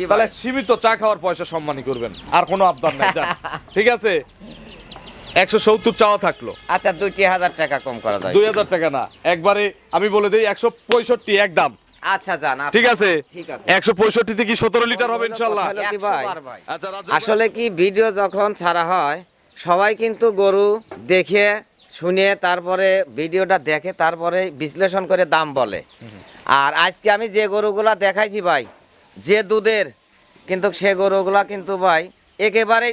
তাহলে সীমিত চা খাওয়ার পয়সা সম্মানী করবেন, আর কোনো আবদার নাই। ঠিক আছে, 170 চাওয়া থাকলো। আচ্ছা 2000 টাকা কম করা যায়? 2000 টাকা না, একবারে আমি বলে দিই 165 একদম। আচ্ছা জান, ঠিক আছে 165 তে কি 17 লিটার হবে ইনশাআল্লাহ? আচ্ছা আসলে কি ভিডিও যখন ছাড়া হয় সবাই কিন্তু গরু দেখে শুনে তারপরে ভিডিওটা দেখে তারপরে বিশ্লেষণ করে দাম বলে। আর আজকে আমি যে গরুগুলা দেখাইছি ভাই, যে দুধের, কিন্তু সে গরুগুলা কিন্তু ভাই একেবারে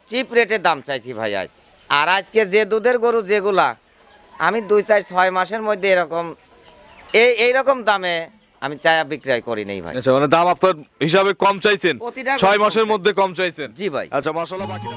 চিপ রেটে দাম চাইছি ভাই আজ। আর আজকে যে দুধের গরু যেগুলা আমি 2-4-6 মাসের মধ্যে এরকম এইরকম দামে আমি চায়া বিক্রয় করি নাই ভাই। আচ্ছা, মানে দাম আপনার হিসাবে কম চাইছেন, 6 মাসের মধ্যে কম চাইছেন? জি ভাই। আচ্ছা মাশাআল্লাহ। বাকি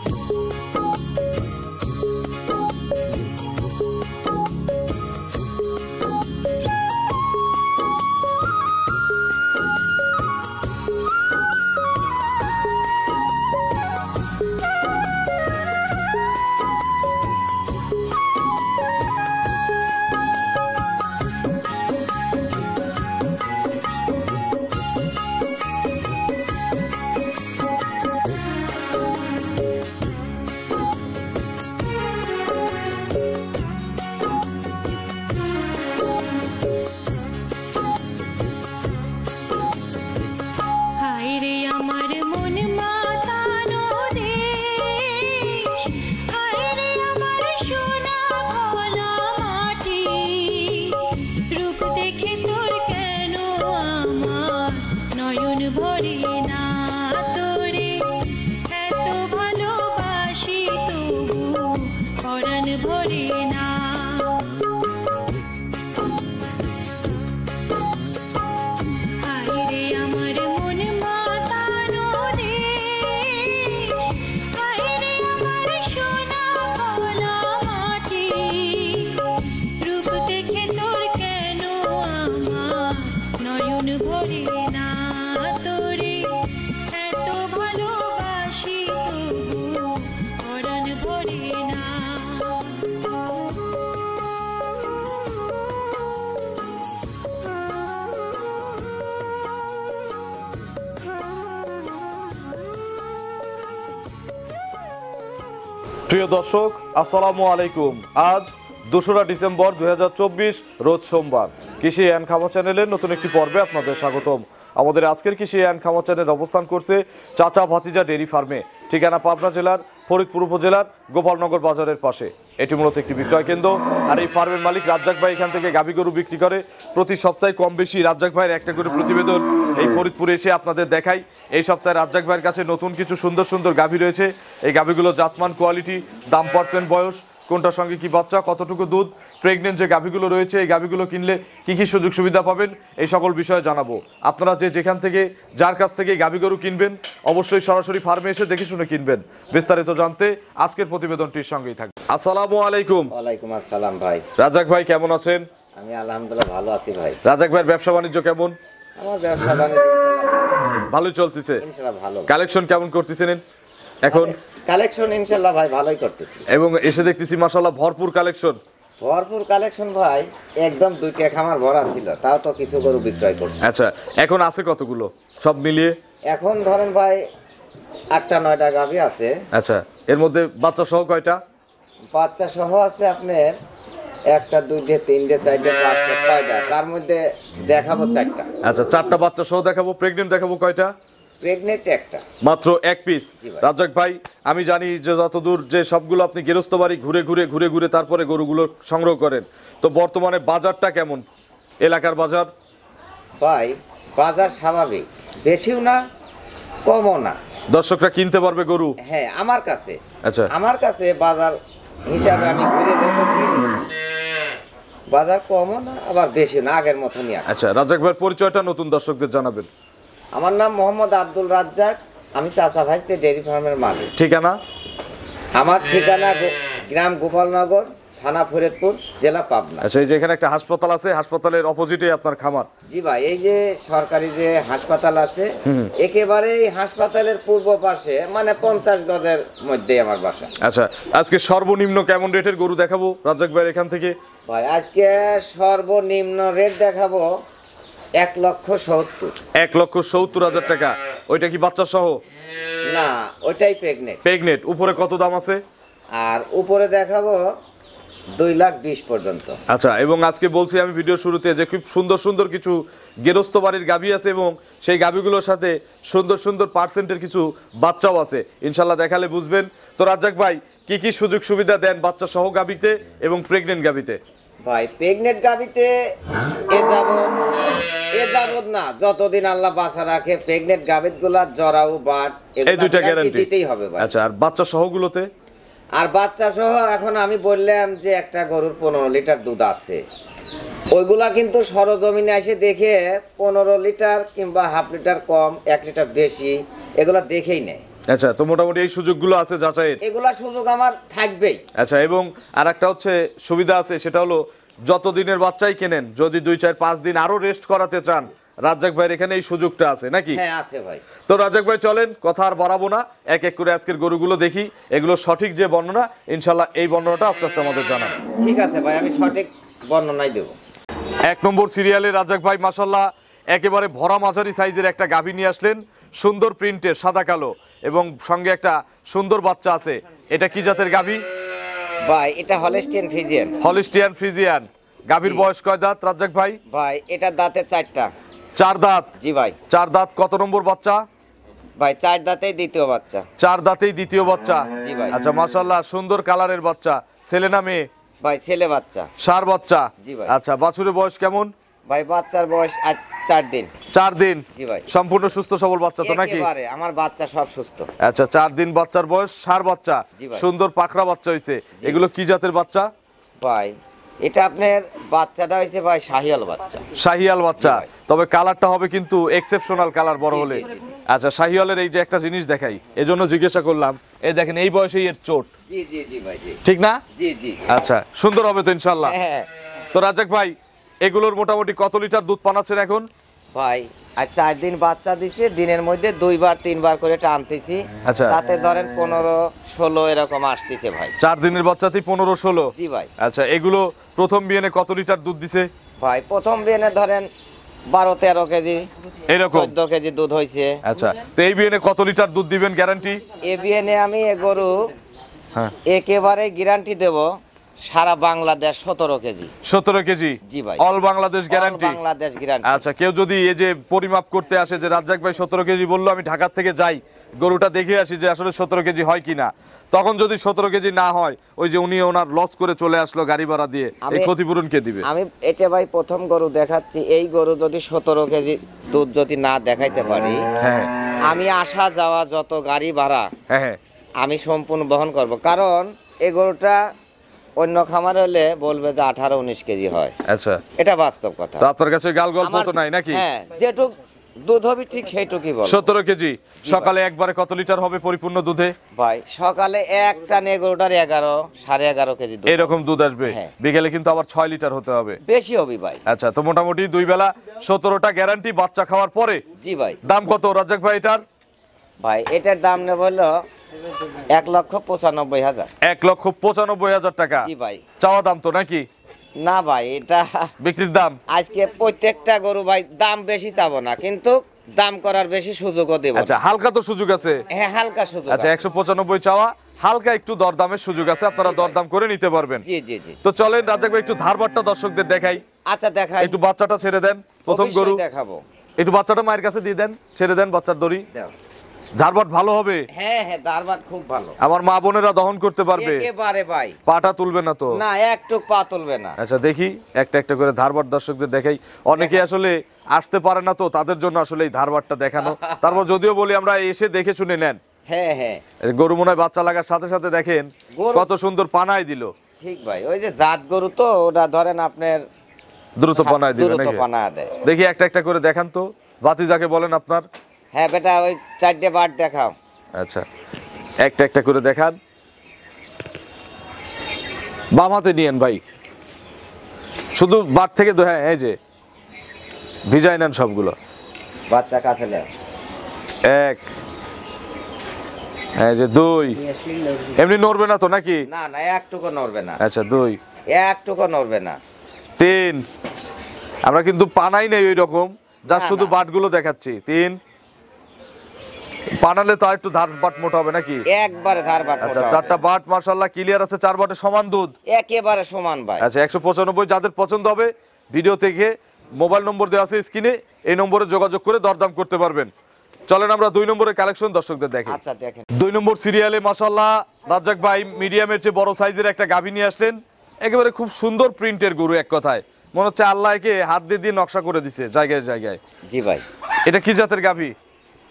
প্রিয় দর্শক আসসালামু আলাইকুম। আজ 2রা ডিসেম্বর 2024 রোজ সোমবার। কৃষি অ্যান্ড খামার চ্যানেলের নতুন একটি পর্বে আপনাদের স্বাগতম। আমাদের আজকের কৃষি অ্যান্ড খামার চ্যানেল অবস্থান করছে চাচা ভাতিজা ডেইরি ফার্মে, ঠিকানা পাবনা জেলার ফরিদপুর উপজেলার গোপালনগর বাজারের পাশে। এটি মূলত একটি বিক্রয় কেন্দ্র। আর এই ফার্মের মালিক রাজ্জাক ভাই এখান থেকে গাভী গরু বিক্রি করে। প্রতি সপ্তাহে কম বেশি রাজ্জাক ভাইয়ের একটা করে প্রতিবেদন এই ফরিদপুরে এসে আপনাদের দেখাই। এই সপ্তাহে রাজ্জাক ভাইয়ের কাছে নতুন কিছু সুন্দর সুন্দর গাভী রয়েছে। এই গাভীগুলো জাতমান, কোয়ালিটি, দাম, পার্সেন্ট, বয়স, কোনটার সঙ্গে কি বাচ্চা, কতটুকু দুধ, প্রেগনেন্ট যে গাভীগুলো রয়েছে এই গাভীগুলো কিনলে কি কি সুযোগ সুবিধা পাবেন, এই সকল বিষয়ে জানাবো। আপনারা যেখান থেকে যার কাছ থেকে গাভী গরু কিনবেন অবশ্যই সরাসরি ফার্মে এসে দেখে শুনে কিনবেন। বিস্তারিত জানতে আজকের প্রতিবেদনটির সঙ্গেই থাকবে। আসসালামু আলাইকুম। ওয়ালাইকুম আসসালাম ভাই। রাজ্জাক ভাই কেমন আছেন? আমি আলহামদুলিল্লাহ ভালো আছি ভাই। রাজ্জাক ভাইয়ের ব্যবসা বাণিজ্য কেমন? আমার ব্যবসা বাণিজ্য ভালোই চলতেছে ইনশাআল্লাহ। ভালো। কালেকশন কেমন করতেছেন এখন? কালেকশন ইনশাআল্লাহ ভাই ভালোই করতেছি। এবং এসে দেখতেছি মাশাআল্লাহ ভরপুর কালেকশন। ভরপুর কালেকশন ভাই, একদম 2টা খামার ভরা ছিল, তাও তো কিছু গরু বিক্রয় করছে। আচ্ছা এখন আছে কতগুলো সব মিলিয়ে? এখন ধরেন ভাই 8টা-9টা গাভী আছে। আচ্ছা এর মধ্যে বাচ্চা সহ কয়টা? বাচ্চা সহ আছে আপনার 1টা 2টে 3টে 4টে 5টে 6টা, তার মধ্যে দেখাবো 4টা। আচ্ছা 4টা বাচ্চা সহ দেখাবো। প্রেগনেন্ট দেখাবো কয়টা? প্রেগনেন্ট 1টা, মাত্র 1 পিস। রাজ্জাক ভাই আমি জানি যে যতদূর যে সবগুলো আপনি গৃহস্থ বাড়ি ঘুরে ঘুরে তারপরে গরুগুলো সংগ্রহ করেন, তো বর্তমানে বাজারটা কেমন এলাকার বাজার? ভাই বাজার স্বাভাবিক, বেশিও না কমও না, দর্শকরা কিনতে পারবে গরু। হ্যাঁ আমার কাছে। আচ্ছা আমার কাছে বাজার হিসাবে আমি ঘুরে দেখো বাজার কমও না আবার বেশিও না, আগের মতনই আছে। আচ্ছা রাজ্জাক ভাইয়ের পরিচয়টা নতুন দর্শকদের জানাবেন। আমার নাম মোহাম্মদ আব্দুল রাজ্জাক, আমি চাচা ভাইস্তে ডেইরি ফার্মের মালিক। ঠিকানা? আমার ঠিকানা গ্রাম গোপালনগর, থানা ফরিদপুর, জেলা পাবনা। আচ্ছা এই যে এখানে একটা হাসপাতাল আছে, হাসপাতালের অপোজিটে আপনার খামার? জি ভাই, এই যে সরকারি যে হাসপাতাল আছে একেবারে এই হাসপাতালের পূর্ব পাশে, মানে 50 গজের মধ্যে আমার বাসা। আচ্ছা আজকে সর্বনিম্ন কেমন রেটের গরু দেখাবো রাজ্জাক ভাইয়ের এখান থেকে? ভাই আজকে সর্বনিম্ন রেট দেখাবো 1,70,000। 1,70,000 টাকা। ওইটা কি বাচ্চা সহ? না, ওইটাই প্রেগনেন্ট। প্রেগনেন্ট। উপরে কত দাম আছে? আর উপরে দেখাবো 2,20,000 পর্যন্ত। আচ্ছা, এবং আজকে বলছি আমি ভিডিও শুরুতে যে খুব সুন্দর সুন্দর কিছু গেরস্ত বাড়ির গাভী আছে এবং সেই গাভীগুলোর সাথে সুন্দর সুন্দর পার্সেন্টের কিছু বাচ্চাও আছে। ইনশাল্লাহ দেখালে বুঝবেন। তো রাজ্জাক ভাই, কি কি সুযোগ সুবিধা দেন বাচ্চা সহ গাভীতে এবং প্রেগনেন্ট গাভীতে? ভাই প্রেগনেন্ট গাভীতে এ যাবত না, যতদিন আল্লাহ বাঁচা রাখে প্রেগনেন্ট গাভীগুলা জরাও বাট এই দুইটা গ্যারান্টি দিতেই হবে ভাই। আচ্ছা, আর বাচ্চা সহগুলোতে? আর বাচ্চা সহ এখন আমি বললাম যে একটা গরুর 15 লিটার দুধ আছে, ওইগুলা কিন্তু সরজমিনে এসে দেখে 15 লিটার কিংবা হাফ লিটার কম, 1 লিটার বেশি, এগুলা দেখেই নেয়। আচ্ছা, তো মোটামুটি এই সুযোগগুলো আছে যাচাইয়ের? এগুলা সুযোগ আমার থাকবেই। আচ্ছা, এবং আরেকটা হচ্ছে সুবিধা আছে, সেটা হলো যত দিনের বাচ্চাই কেনেন, যদি 2, 4, 5 দিন আরো রেস্ট করাতে চান, রাজ্জাক ভাইয়ের এখানে এই সুযোগটা আছে নাকি? হ্যাঁ আছে ভাই। তো রাজ্জাক ভাই চলেন, কথা আর বাড়াবো না, এক এক করে আজকের গরুগুলো দেখি, এগুলো সঠিক যে বর্ণনা, ইনশাল্লাহ এই বর্ণনাটা আস্তে আস্তে আমাদের জানান। ঠিক আছে ভাই, আমি সঠিক বর্ণনাই দেব। 1 নম্বর সিরিয়ালে রাজ্জাক ভাই মাশাল্লাহ একেবারে ভরা মাঝারি সাইজের একটা গাভী নিয়ে আসলেন, সুন্দর প্রিন্টের, সাদা কালো, এবং সঙ্গে একটা সুন্দর বাচ্চা আছে। এটা কি জাতের গাভী ভাই? এটা হলস্টিয়ান ফ্রিজিয়ান। Holstein Friesian. গাভীর বয়স কয় দাঁত রাজ্জাক ভাই? ভাই এটা দাঁতে 4টা। 4 দাঁত? জি ভাই। 4 দাঁত। কত নম্বর বাচ্চা? ভাই 4 দাঁতেই দ্বিতীয় বাচ্চা। 4 দাঁতেই দ্বিতীয় বাচ্চা। জি ভাই। আচ্ছা মাশাআল্লাহ, সুন্দর কালারের বাচ্চা। ছেলে না মেয়ে? ভাই ছেলে বাচ্চা। ষাঁড় বাচ্চা? জি ভাই। আচ্ছা, বাছুরের বয়স কেমন? ভাই বাচ্চার বয়স আজ 4 দিন। 4 দিন? জি ভাই। সম্পূর্ণ সুস্থ সবল বাচ্চা তো নাকি? একেবারে আমার বাচ্চা সব সুস্থ। আচ্ছা, 4 দিন বাচ্চার বয়স, ষাঁড় বাচ্চা, জি ভাই। সুন্দর পাকড়া বাচ্চা হইছে। এগুলো কি জাতের বাচ্চা? ভাই এটা আপনার বাচ্চাটা হয়েছে ভাই শাহিয়াল বাচ্চা। শাহিয়াল বাচ্চা। জি ভাই। তবে কালারটা হবে কিন্তু এক্সেপশনাল কালার বড় হলে। জি, জি, জি। আচ্ছা, শাহিয়ালের এই যে একটা জিনিস দেখাই, এজন্য জিজ্ঞাসা করলাম, এই দেখেন এই বয়সেই এর চোট, জি জি জি ভাই জি। ঠিক না? জি জি। আচ্ছা, সুন্দর হবে তো ইনশাল্লাহ। হ্যাঁ তো রাজ্জাক ভাই, এগুলোর মোটামুটি কত লিটার দুধ পানাচ্ছেন এখন? ভাই আর 4 দিন বাচ্চা দিছে, দিনের মধ্যে 2বার 3বার করে টানতেছি। আচ্ছা। তাতে ধরেন 15-16 এরকম আসতেছে ভাই। 4 দিনের বাচ্চাতেই 15-16? জি ভাই। আচ্ছা, এগুলো প্রথম বিয়ানে কত লিটার দুধ দিছে? ভাই প্রথম বিয়ানে ধরেন 12-13 কেজি, এরকম? 14 কেজি দুধ হয়েছে। আচ্ছা, তো এই বিয়ানে কত লিটার দুধ দিবেন গ্যারান্টি? এ বিয়ানে আমি এ গরু হ্যাঁ, একেবারে গ্যারান্টি দেব সারা বাংলাদেশ 17 কেজি। 17 কেজি? জি ভাই। All Bangladesh guarantee? Bangladesh guarantee. আচ্ছা, কেউ যদি এই যে পরিমাপ করতে আসে যে রাজ্জাক ভাই 17 কেজি বললো, আমি ঢাকা থেকে যাই গরুটা দেখে আসি যে আসলে 17 কেজি হয় কিনা, তখন যদি 17 কেজি না হয়, ওই যে উনি ওনার লস করে চলে আসলো গাড়ি ভাড়া দিয়ে, এই ক্ষতিপূরণ কে দিবে? আমি এটা ভাই প্রথম গরু দেখাচ্ছি, এই গরু যদি 17 কেজি দুধ যদি না দেখাইতে পারি, হ্যাঁ আমি আসা যাওয়া যত গাড়ি ভাড়া হ্যাঁ হ্যাঁ। আমি সম্পূর্ণ বহন করব। কারণ এই গরুটা অন্য খামার হলে বলবে যে 18-19 কেজি হয়। আচ্ছা, এটা বাস্তব কথা। তো আপনার কাছে গাল গল্প তো নাই নাকি? হ্যাঁ, যেটুক দুধ হবে ঠিক সেইটুকুই বল। 17 কেজি। সকালে একবারে কত লিটার হবে পরিপূর্ণ দুধে? ভাই সকালে একটা নে গরুটার 11-11.5 কেজি দুধ। এরকম দুধ আসবে। হ্যাঁ। বিকেলে কিন্তু আবার 6 লিটার হতে হবে। বেশি হবে ভাই। আচ্ছা, তো মোটামুটি 2 বেলা 17টা গ্যারান্টি বাচ্চা খাওয়ার পরে। জি ভাই। দাম কত রাজ্জাক ভাই এটার? ভাই এটার দাম নেব হলো 1,95,000। 1,95,000 টাকা? জি ভাই। চাওয়া দাম তো নাকি? না ভাই, এটা বিক্রির দাম? আজকে প্রত্যেকটা গরু ভাই দাম বেশি চাবো না, কিন্তু দাম করার বেশি সুযোগও দেব। আচ্ছা, হালকা তো সুযোগ আছে? হ্যাঁ হালকা সুযোগ। আচ্ছা, 195 চাওয়া, হালকা একটু দরদামের সুযোগ আছে, আপনারা দরদাম করে নিতে পারবেন। জি জি জি। তো চলেন রাজ্জাক ভাই একটু ধারবারটা দর্শকদের দেখাই। আচ্ছা দেখাই। একটু বাচ্চাটা ছেড়ে দেন, প্রথম অবশ্যই গরু দেখাবো। একটু বাচ্চাটা মায়ের কাছে দিয়ে দেন, ছেড়ে দেন বাচ্চার দড়ি। দাও। ধারবাট ভালো হবে? হ্যাঁ হ্যাঁ, দারবাট খুব ভালো। আমার মা বোনেরা দহন করতে পারবে? একেবারে ভাই। পাটা তুলবে না তো? না, একটুক পা তুলবে না। আচ্ছা, দেখি একটা একটা করে ধারবাট দর্শকদের দেখাই। অনেকে আসলে আসতে পারে না, তো তাদের জন্য আসলে এই ধারবাটটা দেখানো। তারপর যদিও বলি আমরা এসে দেখে শুনে নেন। হ্যাঁ হ্যাঁ। এই গরু মনে হয় বাচ্চা লাগার সাথে সাথে দেখেন গরু- কত সুন্দর পানায় দিল। ঠিক ভাই, ওই যে জাত গরু তো ওটা ধরেন আপনার দ্রুত পানায় দিল দ্রুত নাকি? পানা দেয়। দেখি একটা একটা করে দেখান তো, বাতি যাকে বলেন আপনার। হ্যাঁ বেটা, ওই 4টে বাট দেখাও। আচ্ছা, একটা একটা করে দেখান। বাম হাতে নিয়েন ভাই, শুধু বাট থেকে হ্যাঁ, এই যে ভিজাই নেন সবগুলো। বাচ্চা কাছে লে। 1, এই যে 2, এমনি নড়বে না তো নাকি? না না, একটুকু নড়বে না। আচ্ছা, 2, একটুকু নড়বে না। 3, আমরা কিন্তু পানাই নেই ওই রকম, যা না, শুধু না। বাটগুলো দেখাচ্ছি। 3 পানালে তো একটু ধার বাট মোটা হবে নাকি? একবারে ধারবাট আচ্ছা, মোটা হবে। চারটা বাট মাশাআল্লাহ ক্লিয়ার আছে, 4 বাটে সমান দুধ। একেবারে সমান ভাই। আচ্ছা, 195 যাদের পছন্দ হবে ভিডিও থেকে মোবাইল নম্বর দেওয়া আছে স্ক্রিনে, এই নম্বরে যোগাযোগ করে দরদাম করতে পারবেন। চলেন আমরা 2 নম্বরের কালেকশন দর্শকদের দেখি। আচ্ছা দেখেন 2 নম্বর সিরিয়ালে মাশাআল্লাহ রাজ্জাক ভাই মিডিয়ামের চেয়ে বড় সাইজের একটা গাভী নিয়ে আসলেন। একেবারে খুব সুন্দর প্রিন্টের গরু, এক কথায় মনে হচ্ছে আল্লাহকে হাত দিয়ে দিয়ে নকশা করে দিছে জায়গায় জায়গায়। জি ভাই। এটা কি জাতের গাভী?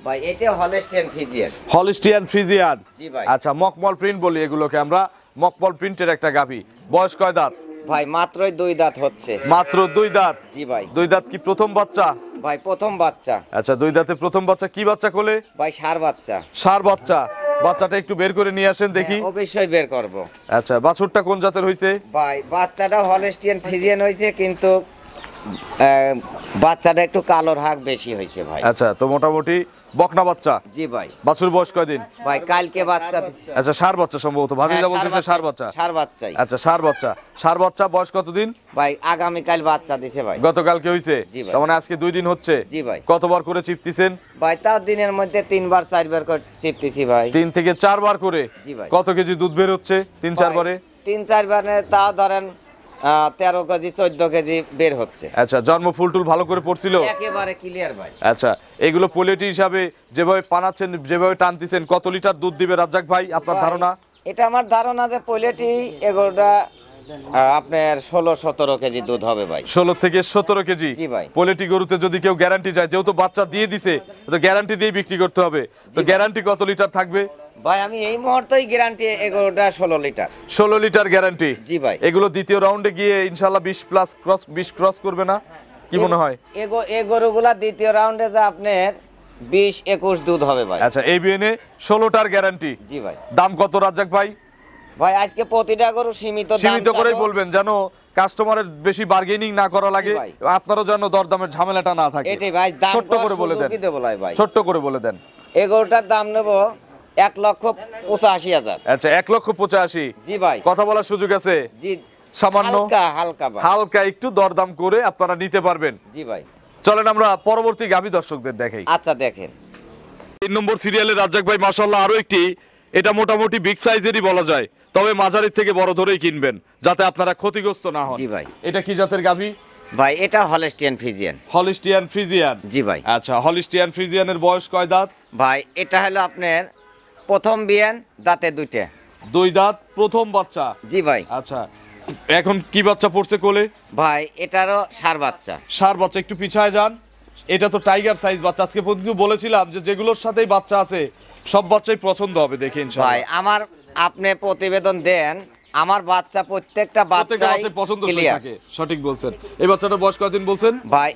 ভাই এটা হলস্টিয়ান ফ্রিজিয়ান। Holstein Friesian. জি ভাই। আচ্ছা, মকমল প্রিন্ট বলি এগুলোকে আমরা, মকমল প্রিন্টের একটা গাভী। বয়স কয় দাঁত? ভাই মাত্রই 2 দাঁত হচ্ছে। মাত্র 2 দাঁত। জি ভাই। 2 দাঁত কি প্রথম বাচ্চা? ভাই প্রথম বাচ্চা। আচ্ছা, 2 দাঁতে প্রথম বাচ্চা। কি বাচ্চা কোলে? ভাই ষাঁড় বাচ্চা। ষাঁড় বাচ্চা। বাচ্চাটা একটু বের করে নিয়ে আসেন দেখি। হ্যাঁ, অবশ্যই বের করব। আচ্ছা, বাছুরটা কোন জাতের হইছে? ভাই বাচ্চাটা হলস্টিয়ান ফ্রিজিয়ান হয়েছে, কিন্তু বাচ্চাটা একটু কালোর হাক বেশি হয়েছে ভাই। আচ্ছা, তো মোটামুটি বকনা বাচ্চা। জি ভাই। বাছুর বয়স কয়দিন? ভাই কালকে বাচ্চা দিছে। আচ্ছা, ষাঁড় বাচ্চা সম্ভবত, ভাবিজা হ্যাঁ, বলতেছে ষাঁড় বাচ্চা। ষাঁড় বাচ্চাই। আচ্ছা, ষাঁড় বাচ্চা। ষাঁড় বাচ্চা বয়স কতদিন? ভাই আগামী কাল বাচ্চা দিছে ভাই। গতকালকে হইছে? জি ভাই। তার মানে আজকে 2 দিন হচ্ছে। জি ভাই। কতবার করে চিপতিছেন? ভাই তাও দিনের মধ্যে 3 বার 4 বার করে চিপতেছি ভাই। 3 থেকে 4 বার করে। জি ভাই। কত কেজি দুধ বের হচ্ছে 3-4 বারে? 3-4 বারে তাও ধরেন 13 কেজি 14 কেজি বের হচ্ছে। আচ্ছা, জন্ম ফুলটুল ভালো করে পড়ছিল? একেবারে ক্লিয়ার ভাই। আচ্ছা, এগুলো পোলেটি হিসাবে যেভাবে পানাচ্ছেন, যেভাবে টানতেছেন, কত লিটার দুধ দিবে রাজ্জাক ভাই আপনার ভাই, ধারণা? এটা আমার ধারণা যে পয়লেটি এগুলোটা আপনার 16-17 কেজি দুধ হবে ভাই। 16 থেকে 17 কেজি। জি ভাই। পোলেটি গরুতে যদি কেউ গ্যারান্টি চায়, যেহেতু বাচ্চা দিয়ে দিছে, তো গ্যারান্টি দিয়ে বিক্রি করতে হবে, তো গ্যারান্টি কত লিটার থাকবে? ভাই আমি এই মুহূর্তেই গ্যারান্টি এগুলোটা 16 লিটার। 16 litre guarantee. জি ভাই। এগুলো দ্বিতীয় রাউন্ডে গিয়ে ইনশাআল্লাহ 20 ক্রস করবে না? কি মনে হয়? এই গরুগুলা দ্বিতীয় রাউন্ডে যে আপনার 20-21 দুধ হবে ভাই। আচ্ছা, এই বিএনএ 16টার গ্যারান্টি। জি ভাই। দাম কত রাজ্জাক ভাই? ভাই আজকে প্রতিটা গরু সীমিত দাম সীমিত করেই চাবো। বলবেন, যেন কাস্টমারের বেশি বার্গেনিং না করা লাগে, ভাই। আপনারও যেন দরদামের ঝামেলাটা না থাকে। এটাই ভাই, দাম ছোট্ট করে বলে দেন। কি দেব ভাই? ছোট্ট করে বলে দেন। এই গরুটার দাম নেব 1,85,000। আচ্ছা, 1,85,000। জি ভাই। কথা বলার সুযোগ আছে? জি সামান্য হালকা ভাই। হালকা একটু দরদাম করে আপনারা নিতে পারবেন। জি ভাই। চলেন আমরা পরবর্তী গাভী দর্শকদের দেখাই। আচ্ছা দেখেন 3 নম্বর সিরিয়ালে রাজ্জাক ভাই মাশাআল্লাহ আরো একটি, এটা মোটামুটি বিগ সাইজেরই বলা যায়, তবে মাঝারির থেকে বড় ধরেই কিনবেন যাতে আপনারা ক্ষতিগ্রস্ত না হন। জি ভাই। এটা কি জাতের গাভী? ভাই এটা হলস্টিয়ান ফ্রিজিয়ান। Holstein Friesian. জি ভাই। আচ্ছা, হলিস্টিয়ান ফ্রিজিয়ানের বয়স কয় দাঁত? ভাই এটা হলো আপনার প্রথম বিয়ান, দাঁতে 2টে। 2 দাঁত, প্রথম বাচ্চা। জি ভাই। আচ্ছা, এখন কি বাচ্চা পড়ছে কোলে? ভাই এটারও ষাঁড় বাচ্চা। ষাঁড় বাচ্চা। একটু পিছায় যান। এটা তো টাইগার সাইজ বাচ্চা। আজকে পর্যন্ত বলেছিলাম যে যেগুলোর সাথেই বাচ্চা আছে সব বাচ্চাই পছন্দ হবে, দেখে ভাই ইনশাআল্লাহ। আমার আপনি প্রতিবেদন দেন, আমার বাচ্চা প্রত্যেকটা প্রত্যেকটা বাচ্চাই বাচ্চার পছন্দ ক্লিয়ার। থাকে। সঠিক বলছেন। এই বাচ্চাটার বয়স কতদিন বলছেন? ভাই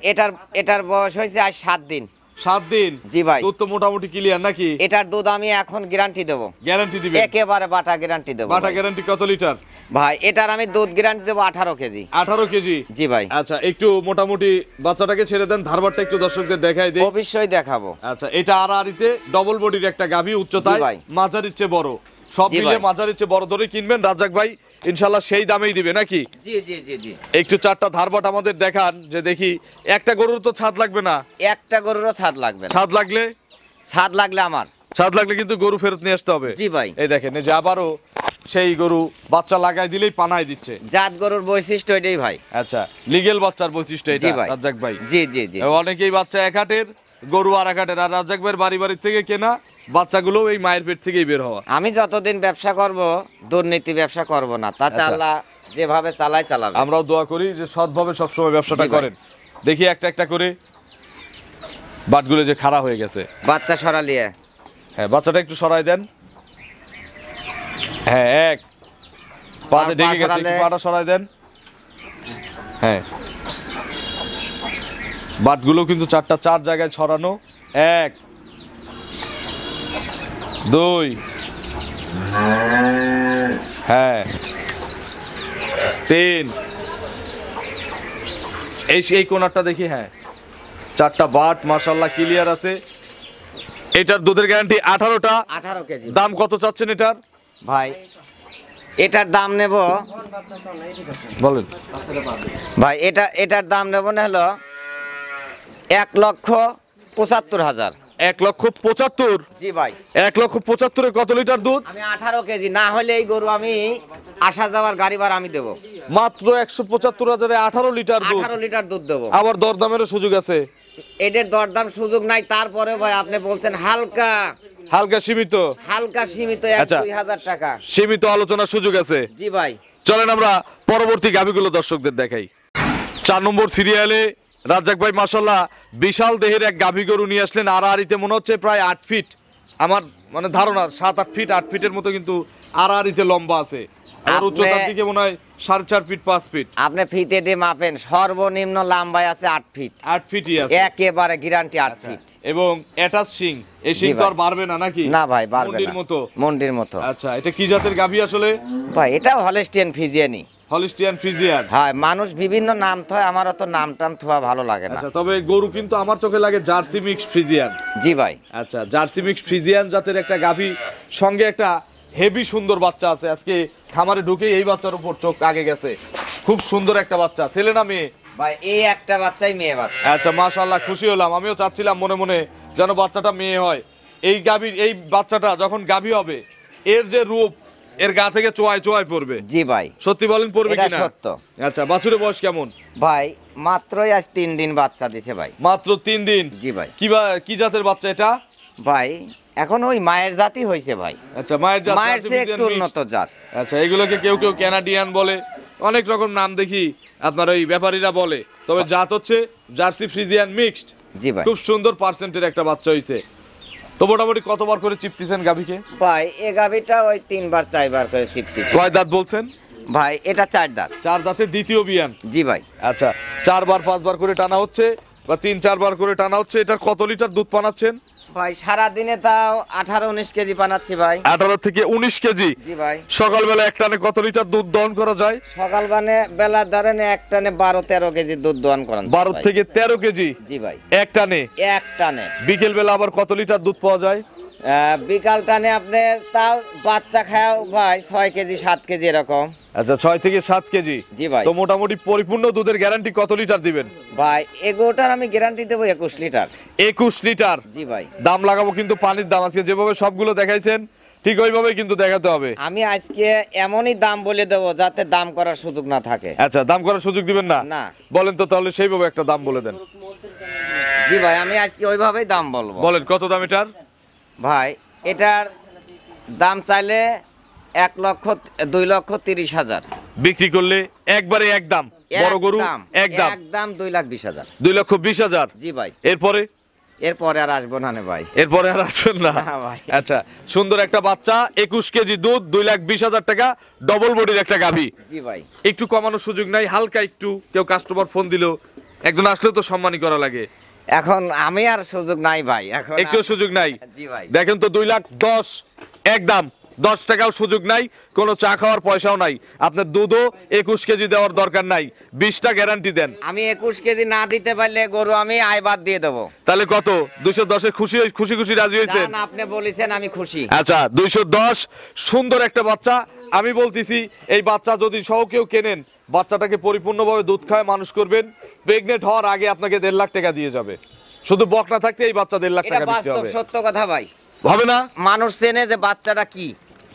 এটার বয়স হয়েছে আজ 7 দিন। 7 দিন। জি ভাই। দুধ তো মোটামুটি ক্লিয়ার নাকি? এটার দুধ আমি এখন গ্যারান্টি দেব। গ্যারান্টি দিবেন? একেবারে বাটা গ্যারান্টি দেব। বাটা ভাই। গ্যারান্টি কত লিটার? ভাই এটার আমি দুধ গ্যারান্টি দেব 18 কেজি। 18 কেজি। জি ভাই। আচ্ছা, একটু মোটামুটি বাচ্চাটাকে ছেড়ে দেন, ধারবারটা একটু দর্শকদের দেখাই দেই। অবশ্যই দেখাবো। আচ্ছা, এটা আড়াআড়িতে ডবল বডির একটা গাভী, উচ্চতায় জি ভাই। মাঝারির চেয়ে বড়, সব জি মিলিয়ে ভাই। মাঝারির চেয়ে বড় ধরে কিনবেন। রাজ্জাক ভাই ইনশাআল্লাহ সেই দামেই দিবে নাকি? জি জি জি জি। একটু 4টা ধারবাট আমাদের দেখান, যে দেখি। একটা গরুর তো ছাদ লাগবে না? একটা গরুরও ছাদ লাগবে না। ছাদ লাগলে? ছাদ লাগলে আমার। ছাদ লাগলে কিন্তু গরু ফেরত নিয়ে আসতে হবে। জি ভাই। এই দেখেন, এই যে আবারও সেই গরু বাচ্চা লাগাই দিলেই পানায় দিচ্ছে। জাত গরুর বৈশিষ্ট্য এটাই ভাই। আচ্ছা, লিগেল বাচ্চার বৈশিষ্ট্য জি এটা ভাই। রাজ্জাক ভাই। জি জি জি। অনেকেই বাচ্চা এক হাটের, গরু আর এক হাটের। আর রাজ্জাক ভাইয়ের বাড়ি থেকে কেনা বাচ্চাগুলো এই মায়ের পেট থেকেই বের হওয়া। আমি যতদিন ব্যবসা করব দুর্নীতি ব্যবসা করব না, তাতে আচ্ছা। আল্লাহ যেভাবে চালাবে। আমরাও দোয়া করি যে সৎভাবে সবসময় ব্যবসাটা জি ভাই। করেন। দেখি একটা একটা করে বাটগুলো যে খাড়া হয়ে গেছে। বাচ্চা সরালিয়ে। হ্যাঁ, বাচ্চাটা একটু সরাই দেন। হ্যাঁ, এক পাতে পা ঢেকে গেছে, একটু সরালে- পাটা সরাই দেন। হ্যাঁ, বাটগুলো কিন্তু 4 জায়গায় ছড়ানো। 1 2 হ্যাঁ 3। এই কোণারটা দেখি। হ্যাঁ, 4টা বাট মাশাআল্লাহ ক্লিয়ার আছে। এটার দুধের গ্যারান্টি 18টা। 18 কেজি। দাম কত চাচ্ছেন এটার? ভাই এটার দাম নেব, বলেন। ভাই এটার দাম নেব না হলো 1,75,000। 1,75,000? জি ভাই। 1,75,000-এ কত লিটার দুধ? আমি 18 কেজি, না হলে এই গরু আমি আসা যাওয়ার গাড়ি ভাড়া আমি দেবো। মাত্র 175,000-এ 18 লিটার দুধ। 18 লিটার দুধ দেবো। আবার দরদামেরও সুযোগ আছে? এদের দরদাম সুযোগ নাই, তারপরে ভাই আপনি বলছেন হালকা হালকা সীমিত? হালকা সীমিত, আচ্ছা। 1-2,000 টাকা। সীমিত আলোচনার সুযোগ আছে। জি ভাই। চলেন আমরা পরবর্তী গাভীগুলো দর্শকদের দেখাই। 4 নম্বর সিরিয়ালে রাজ্জাক ভাই মাশাআল্লাহ বিশাল দেহের এক গাভী গরু নিয়ে আসলেন। আড়াআড়িতে মনে হচ্ছে প্রায় 8 ফিট, আমার মানে ধারণা 7-8 ফিট, 8 ফিটের মতো কিন্তু আড়াআড়িতে লম্বা আছে। আর উচ্চতার দিকে মনে হয় 4.5 ফিট 5 ফিট। আপনি ফিতে দিয়ে মাপেন, সর্বনিম্ন লম্বায় আছে 8 ফিট। 8 ফিটই আছে একেবারে গ্যারান্টি 8 ফিট। এবং অ্যাটাচ শিং, এই শিং তো আর বাড়বে না নাকি? না ভাই, বাড়বে না। মন্ডির মতো? মন্ডির মতো। আচ্ছা, এটা কি জাতের গাভী আসলে? ভাই এটাও হলস্টিয়ান ফ্রিজিয়ানি। Holstein Friesian? হ্যাঁ, মানুষ বিভিন্ন নাম থয়, আমার অত নাম টাম থোয়া ভালো লাগে না। আচ্ছা, তবে গরু কিন্তু আমার চোখে লাগে জার্সি মিক্স ফ্রিজিয়ান। জি ভাই। আচ্ছা, জার্সি মিক্স ফ্রিজিয়ান জাতের একটা গাভী, সঙ্গে একটা হেভি সুন্দর বাচ্চা আছে। আজকে খামারে ঢুকেই এই বাচ্চার উপর চোখ আগে গেছে। খুব সুন্দর একটা বাচ্চা, ছেলে না মেয়ে? ভাই এই একটা বাচ্চাই মেয়ে বাচ্চা। আচ্ছা, মাশাআল্লাহ, খুশি হলাম। আমিও চাচ্ছিলাম মনে মনে যেন বাচ্চাটা মেয়ে হয়। এই গাভীর, এই বাচ্চাটা যখন গাভী হবে, এর যে রূপ, এর গা থেকে চোয়ায় চোয়ায় পড়বে। জি ভাই। সত্যি বলেন, পড়বে এটা কিনা? সত্য। আচ্ছা, বাছুরের বয়স কেমন? ভাই মাত্রই আজ 3 দিন বাচ্চা দিছে ভাই। মাত্র 3 দিন? জি ভাই। কি জাতের বাচ্চা এটা? ভাই এখন ওই মায়ের জাতি হয়েছে ভাই। আচ্ছা, মায়ের জাত? মায়ের জার্সি চেয়ে একটু ফ্রিজিয়ান উন্নত জাত। আচ্ছা, এগুলোকে কেউ কেউ ক্যানাডিয়ান বলে, অনেক রকম নাম দেখি আপনার ওই ব্যাপারীরা বলে, তবে জাত হচ্ছে জার্সি ফ্রিজিয়ান মিক্সড। জি ভাই। খুব সুন্দর পার্সেন্টের একটা বাচ্চা হইছে। তো মোটামুটি কতবার করে চিপতেছেন গাভীকে? ভাই এ গাভিটা ওই 3বার 4বার করে শিফটি। কয় দাঁত বলছেন? ভাই এটা 4 দাঁত। 4 দাঁতের দ্বিতীয় বিয়ান? জি ভাই। আচ্ছা, 4বার 5বার করে টানা হচ্ছে বা 3-4 বার করে টানা হচ্ছে। এটার কত লিটার দুধ পানাচ্ছেন? ভাই সারা দিনে তাও 18-19 কেজি বানাচ্ছি ভাই। 18 থেকে 19 কেজি? জি ভাই। সকালবেলা এক টানে কত লিটার দুধ দহন করা যায়? সকাল বেলা ধরেন এক টানে 12-13 কেজি দুধ দোয়ান করান। 12 থেকে 13 কেজি? জি ভাই। এক টানে? এক টানে। বিকেল বেলা আবার কত লিটার দুধ পাওয়া যায়? বিকাল টানে আপনার তাও বাচ্চা খাও ভাই 6 কেজি 7 কেজি এরকম। আচ্ছা, 6 থেকে 7 কেজি? জি ভাই। তো মোটামুটি পরিপূর্ণ দুধের গ্যারান্টি কত লিটার দিবেন? ভাই এগোটার আমি গ্যারান্টি দেবো 21 লিটার। 21 লিটার? জি ভাই। দাম লাগাবো কিন্তু পানির দাম। আজকে যেভাবে সবগুলো দেখাইছেন ঠিক ওইভাবেই কিন্তু দেখাতে হবে। আমি আজকে এমনই দাম বলে দেবো যাতে দাম করার সুযোগ না থাকে। আচ্ছা, দাম করার সুযোগ দিবেন না? না। বলেন তো তাহলে সেইভাবে একটা দাম বলে দেন। জি ভাই, আমি আজকে ওইভাবেই দাম বলবো। বলেন কত দাম এটার? ভাই এটার দাম চাইলে 2,30,000। বিক্রি করলে একবারে একদম? বড় গরু একদম? একদম 2,20,000। 2,20,000? জি ভাই। এরপরে? এরপরে আর আসবো না ভাই। এরপরে আর আসবেন না? না ভাই। আচ্ছা, সুন্দর একটা বাচ্চা, 21 কেজি দুধ, 2,20,000 টাকা, ডবল বডির একটা গাভী। জি ভাই। একটু কমানোর সুযোগ নাই? হালকা একটু, কেউ কাস্টমার ফোন দিল, একজন আসলেও তো সম্মানই করা লাগে। এখন আমি আর সুযোগ নাই ভাই, এখন একটু সুযোগ নাই? জি ভাই। দেখেন তো, 2,10,000 একদম, 10 টাকাও সুযোগ নাই, কোনো চা খাওয়ার পয়সাও নাই। আপনার দুধও 21 কেজি দেওয়ার দরকার নাই, 20টা গ্যারান্টি দেন। আমি 21 কেজি না দিতে পারলে গরু আমি আইবাদ দিয়ে দেবো। তাহলে কত? 210-এ খুশি খুশি রাজি হয়েছেন? জান, আপনি বলেছেন আমি খুশি। আচ্ছা, 210, সুন্দর একটা বাচ্চা। আমি বলতেছি এই বাচ্চা যদি সহ কেউ কেনেন, বাচ্চাটাকে পরিপূর্ণভাবে দুধ খায় মানুষ করবেন, প্রেগনেন্ট হওয়ার আগে আপনাকে 1.5 লাখ টাকা দিয়ে যাবে। শুধু বকনা থাকতে এই বাচ্চা 1.5 লাখ এটা টাকা দিতে বাস্তব হবে। সত্য কথা ভাই। হবে না? মানুষ চেনে যে বাচ্চাটা কি।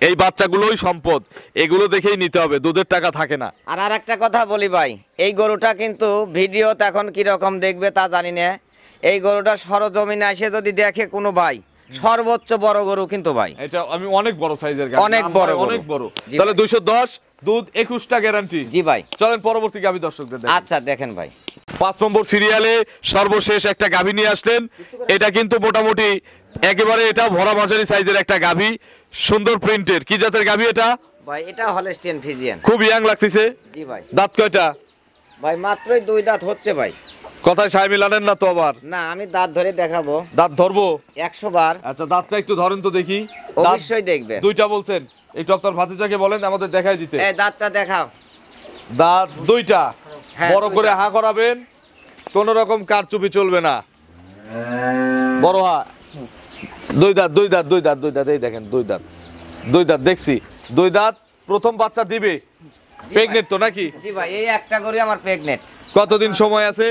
এই বাচ্চাগুলোই সম্পদ, এগুলো দেখেই নিতে হবে, দুধের টাকা থাকে না। আর একটা কথা বলি ভাই, এই গরুটা কিন্তু ভিডিওতে এখন কিরকম দেখবে তা জানি না। এই গরুটা সরজমিনে এসে যদি দেখে কোনো ভাই, সর্বোচ্চ বড় গরু কিন্তু ভাই। এটা আমি অনেক বড় সাইজের গাভী, অনেক বড় গরু। অনেক বড়। জি তাহলে ভাই। 210 দুধ, 21টা গ্যারান্টি। জি ভাই। চলেন পরবর্তী গাভী দর্শকদের দেখাই। আচ্ছা দেখেন ভাই। 5 নম্বর সিরিয়ালে সর্বশেষ একটা গাভী নিয়ে আসলেন। এটা কিন্তু মোটামুটি একেবারে এটা ভরা মাঝারি সাইজের একটা গাভী, সুন্দর প্রিন্টের। কি জাতের গাভী এটা? ভাই এটা হলস্টিয়ান ফ্রিজিয়ান। খুব ইয়াং লাগতেছে। জি ভাই। দাঁত কয়টা? ভাই মাত্রই 2 দাঁত হচ্ছে ভাই। কথায় সাই মিলানেন না তো আবার? না, আমি দাঁত ধরে দেখাবো। দাঁত ধরবো? 100 বার। আচ্ছা, দাঁতটা একটু ধরেন তো দেখি। দাঁত অবশ্যই দেখবেন। 2টা বলছেন, একটু আপনার ভাতিজাকে বলেন আমাদের দেখাই দিতে। এই দাঁতটা দেখাও। দাঁত 2টা, হ্যাঁ, বড় করে 2টা। হা করাবেন, কোন রকম কারচুপি চলবে না। বড় হা, 2 দাঁত, 2 দাঁত, 2 দাঁত, 2 দাঁত, এই দেখেন 2 দাঁত, 2 দাঁত দেখছি, 2 দাঁত। প্রথম বাচ্চা দিবে, প্রেগনেন্ট তো নাকি? জি ভাই, এই একটা গরু আমার প্রেগনেন্ট। কতদিন সময় আছে?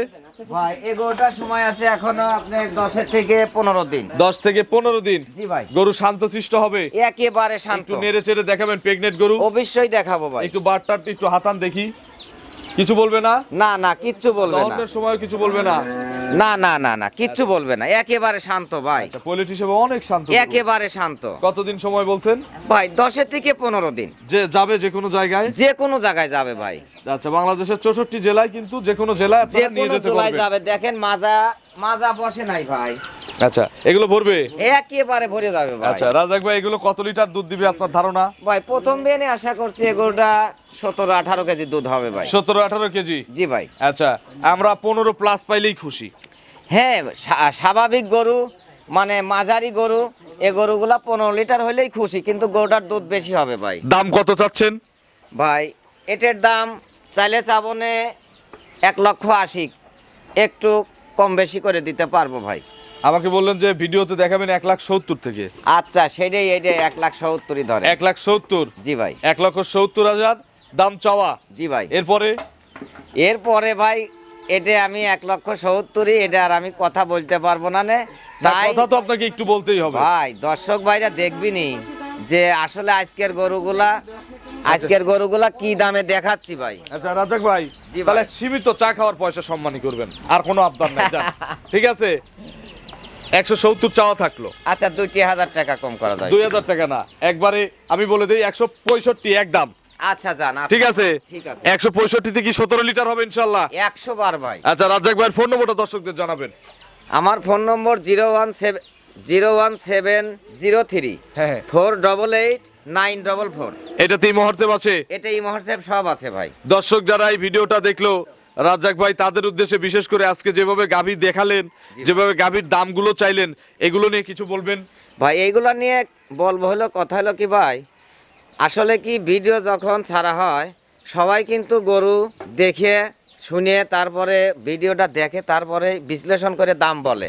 ভাই এই গরুটার সময় আছে এখনো আপনার 10 থেকে 15 দিন। 10 থেকে 15 দিন। জি ভাই। গরু শান্তশিষ্ট হবে, একেবারে শান্ত। একটু নেড়ে চেড়ে দেখাবেন প্রেগনেন্ট গরু? অবশ্যই দেখাবো ভাই। একটু বাটটা একটু হাতান দেখি, কিছু বলবে না? না না কিচ্ছু বলবে না। দহনের সময় কিছু বলবে না? না না না না কিচ্ছু বলবে না, একেবারে শান্ত ভাই। আচ্ছা, পলিট হিসেবে অনেক শান্ত গরু। একেবারে শান্ত। কতদিন সময় বলছেন ভাই 10 থেকে 15 দিন। যে যাবে যে কোনো জায়গায়? যে কোনো জায়গায় যাবে ভাই। আচ্ছা, বাংলাদেশের 64 জেলায় কিন্তু যে কোনো জেলায় যে আপনারা নিয়ে কোনো যেতে জেলায় পারবেন। যাবে। দেখেন মাজা মাজা বসে নাই ভাই। আচ্ছা, এগুলো ভরবে? একেবারে ভরে যাবে ভাই। আচ্ছা রাজাক ভাই, এগুলো কত লিটার দুধ দিবে আপনার ধারণা? ভাই প্রথম বেনে আশা করছি এগুলোটা 17-18 কেজি দুধ হবে ভাই। 17-18 কেজি? জি ভাই। আচ্ছা, আমরা 15 প্লাস পাইলেই খুশি। হ্যাঁ, স্বাভাবিক গরু মানে মাঝারি গরু, এই গরুগুলা 15 লিটার হলেই খুশি, কিন্তু গরুটার দুধ বেশি হবে ভাই। দাম কত চাচ্ছেন ভাই এটার দাম চাইলে চাবনে 1,80,000, একটু কম বেশি করে দিতে পারবো ভাই। আমাকে বললেন যে ভিডিওতে দেখাবেন 1,70,000 থেকে। আচ্ছা সেটাই, এইটাই 1,70,000 ধরে। 1,70,000? জি ভাই। 1,70,000 দাম চাওয়া? জি ভাই। এরপরে ভাই এটা আমি 1,70,000, এটা আর আমি কথা বলতে পারবো না নে। না, তাই কথা তো আপনাকে একটু বলতেই হবে ভাই, দর্শক ভাইরা দেখবিনি যে আসলে আজকের গরুগুলা কি দামে দেখাচ্ছি ভাই। আচ্ছা রাজাক ভাই, জি ভাই। তাহলে সীমিত চা খাওয়ার পয়সা সম্মানী করবেন, আর কোনো আবদার নাই। যান। ঠিক আছে, 170 চাওয়া থাকলো। আচ্ছা 2,000 টাকা কম করা যায়? 2,000 টাকা না, একবারে আমি বলে দিই 165 একদম। আচ্ছা জান, ঠিক আছে। ঠিক আছে। 165 তে কি 17 লিটার হবে ইনশাআল্লাহ? 100 বার ভাই। আচ্ছা রাজাক ভাইয়ের ফোন নম্বরটা দর্শকদের জানাবেন। আমার ফোন নম্বর 01703 হ্যাঁ। 488-944। এটাতে এই মুহূর্তে আছে? এটা এই মহোৎসব সব আছে ভাই। দর্শক যারা এই ভিডিওটা দেখলো, রাজ্জাক ভাই তাদের উদ্দেশ্যে বিশেষ করে আজকে যেভাবে গাভী দেখালেন, যেভাবে গাভীর দামগুলো চাইলেন, এগুলো নিয়ে কিছু বলবেন? ভাই এইগুলো নিয়ে বলবো হলো, কথা হলো কি ভাই, আসলে কি ভিডিও যখন ছাড়া হয় সবাই কিন্তু গরু দেখে শুনে তারপরে ভিডিওটা দেখে তারপরে বিশ্লেষণ করে দাম বলে।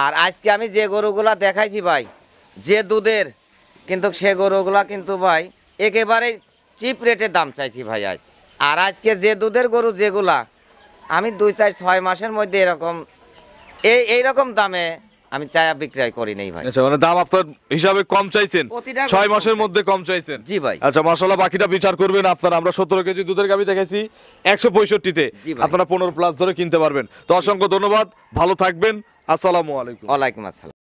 আর আজকে আমি যে গরুগুলা দেখাইছি ভাই, যে দুধের, কিন্তু সে গরুগুলা কিন্তু ভাই একেবারে চিপ রেটে দাম চাইছি ভাই আজ। আর আজকে যে দুধের গরু যেগুলা আমি 2-4-6 মাসের মধ্যে এইরকম দামে আমি চায়া বিক্রয় করি নাই ভাই। আচ্ছা, মানে দাম আপনার হিসাবে কম চাইছেন, প্রতিটা 6 মাসের মধ্যে কম চাইছেন? জি ভাই। আচ্ছা মাশাআল্লাহ, বাকিটা বিচার করবেন আপনারা। আমরা 17 কেজি দুধের গাভী দেখাইছি 165 তে, জি ভাই। আপনারা 15 প্লাস ধরে কিনতে পারবেন। তো অসংখ্য ধন্যবাদ, ভালো থাকবেন, আসসালামু আলাইকুম। ওয়ালাইকুম আসসালাম।